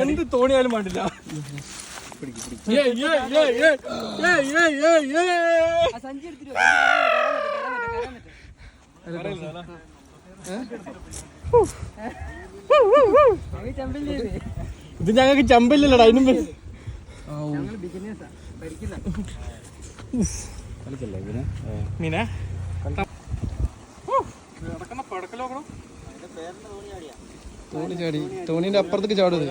എന്ത് തോണിയാലും വേണ്ടില്ല. ഇത് ഞങ്ങൾക്ക് ചമ്പില്ലല്ലോടാ. അതിനും മീനെ തോണി ചാടി. തോണീന്റെ അപ്പുറത്തേക്ക് ചാടുന്നത്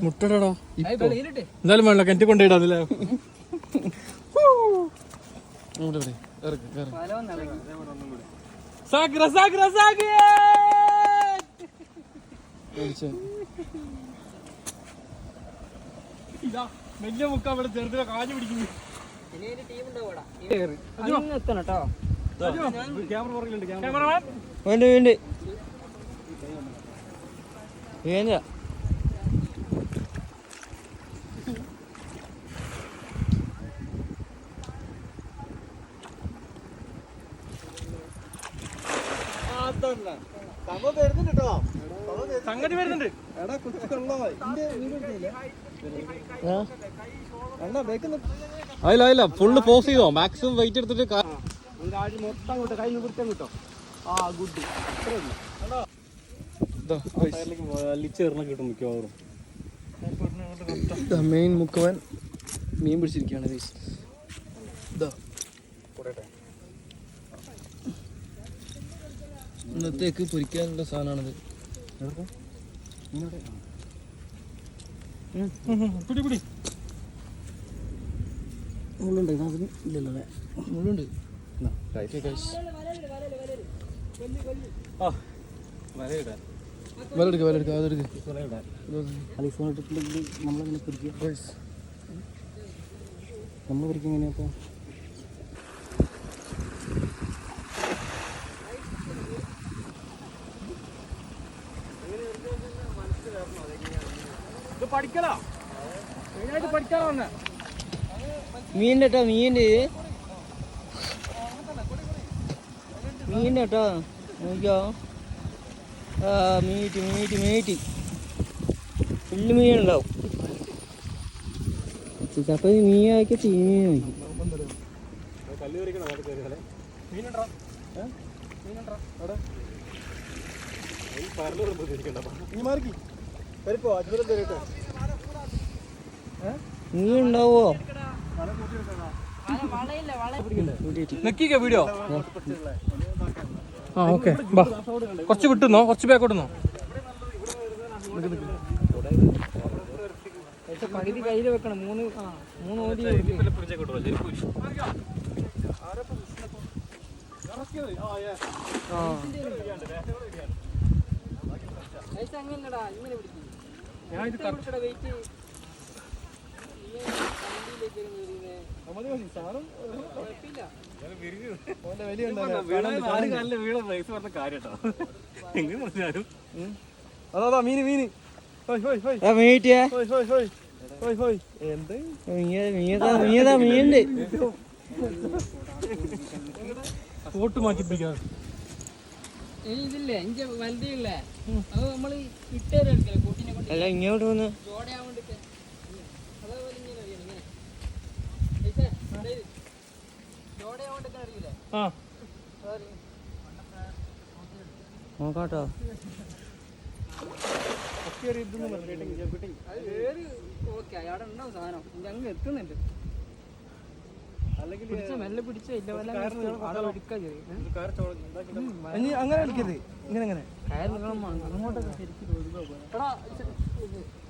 മുട്ടടാ. എന്തായാലും വേണ്ട, കിണറ്റി കൊണ്ടിടാ. അതിലെ വലിയ മുക്ക അവിടെ ചെറുതിനെ കാഞ്ഞു പിടിക്കുന്നു. സംഗതി വരുന്നുണ്ട്. അല്ല ഫുള്ള് പോസ് ചെയ്തോ. മാക്സിമം വെയിറ്റ് എടുത്തിട്ട് മൊത്തം കിട്ടോ. കൈ വൃത്തം കിട്ടോ. ആ ഗുഡ്. കിട്ടും മിക്കവാറും. മെയിൻ മുക്കവൻ മീൻ പിടിച്ചിരിക്കുകയാണ്. ഇന്നത്തേക്ക് പൊരിക്കാനുള്ള സാധനമാണിത്. മുള്ളുണ്ട് ഇല്ലല്ലേ? മുള്ളുണ്ട്. വലെടുക്ക അതെടുക്കുക. നമ്മളെങ്ങനെ പിടിക്കുക? നമ്മൾ പിടിക്കുക എങ്ങനെയാ? മീൻ്റെ കേട്ടോ. മീൻ്റെ കേട്ടോ. നോക്കിയോ. മീറ്റ് ഫുള്ള് മീനുണ്ടാവും. ചിലപ്പോൾ മീനൊക്കെ ചീമീൻ നോക്കി. മീൻ ഉണ്ടാവോ? വീഡിയോ ആ ഓക്കെ. കുറച്ച് വിട്ടുന്നോ, കുറച്ച് ബാക്കോട്ടുന്നോ. പകുതി കയ്യിൽ വെക്കണം. മൂന്ന് ഓടി അതാ മീന് മീന് മീനുണ്ട്. കോട്ട് മാറ്റി പിടിക്കാതെ അല്ല ഇങ്ങോട്ട് വന്ന് നോക്കാട്ടോ. സാധനം എത്തുന്നുണ്ട്. മെല്ലെ പിടിച്ച അങ്ങനെ കളിക്കരുത്. ഇങ്ങനെ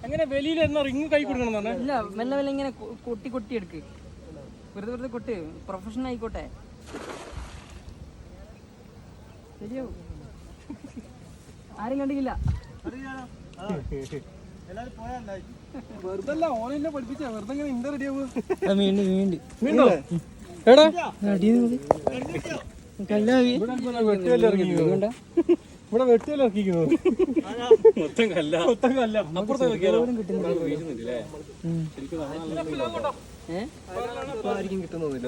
എങ്ങനെ വെളിയിൽ റിങ് കൈ കൊടുക്കണം? ഇല്ല, മെല്ലെ മെല്ലെ ഇങ്ങനെ കൊട്ടി എടുക്ക്. വെറുതെ കൊട്ട്. പ്രൊഫഷണൽ ആയിക്കോട്ടെ. ശരിയാവും. ആരും കണ്ടില്ല. വെറുതെ ഓൺലൈനിലെ പഠിപ്പിച്ച വെറുതെ ഇങ്ങനെ ഇന്റർ റെഡിയാവും. ഇവിടെ വെട്ടിയല്ല ഇറക്കിക്കുന്നത്. മൊത്തം കല്ല. അപ്പുറത്തെ ആയിരിക്കും കിട്ടുന്നില്ല.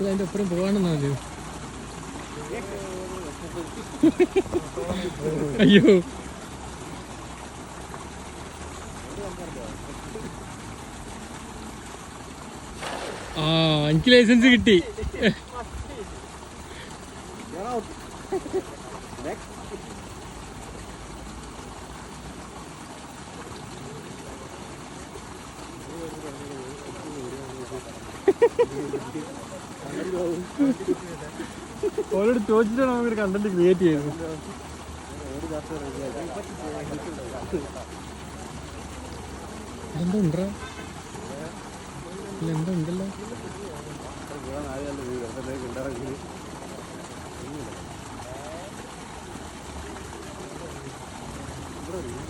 അതിൻ്റെ ഒപ്പരം പോകാണെന്നാണ്. അയ്യോ ആ എനിക്ക് ലൈസൻസ് കിട്ടി. ഓരോട് ചോദിച്ചിട്ടാണ് നമുക്കൊരു കണ്ടന്റ് ക്രിയേറ്റ് ചെയ്യുന്നത്. എന്താ ഉണ്ടോ എന്താ ഉണ്ടല്ലോ.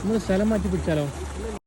നമ്മൾ സ്ഥലം മാറ്റി പിടിച്ചാലോ?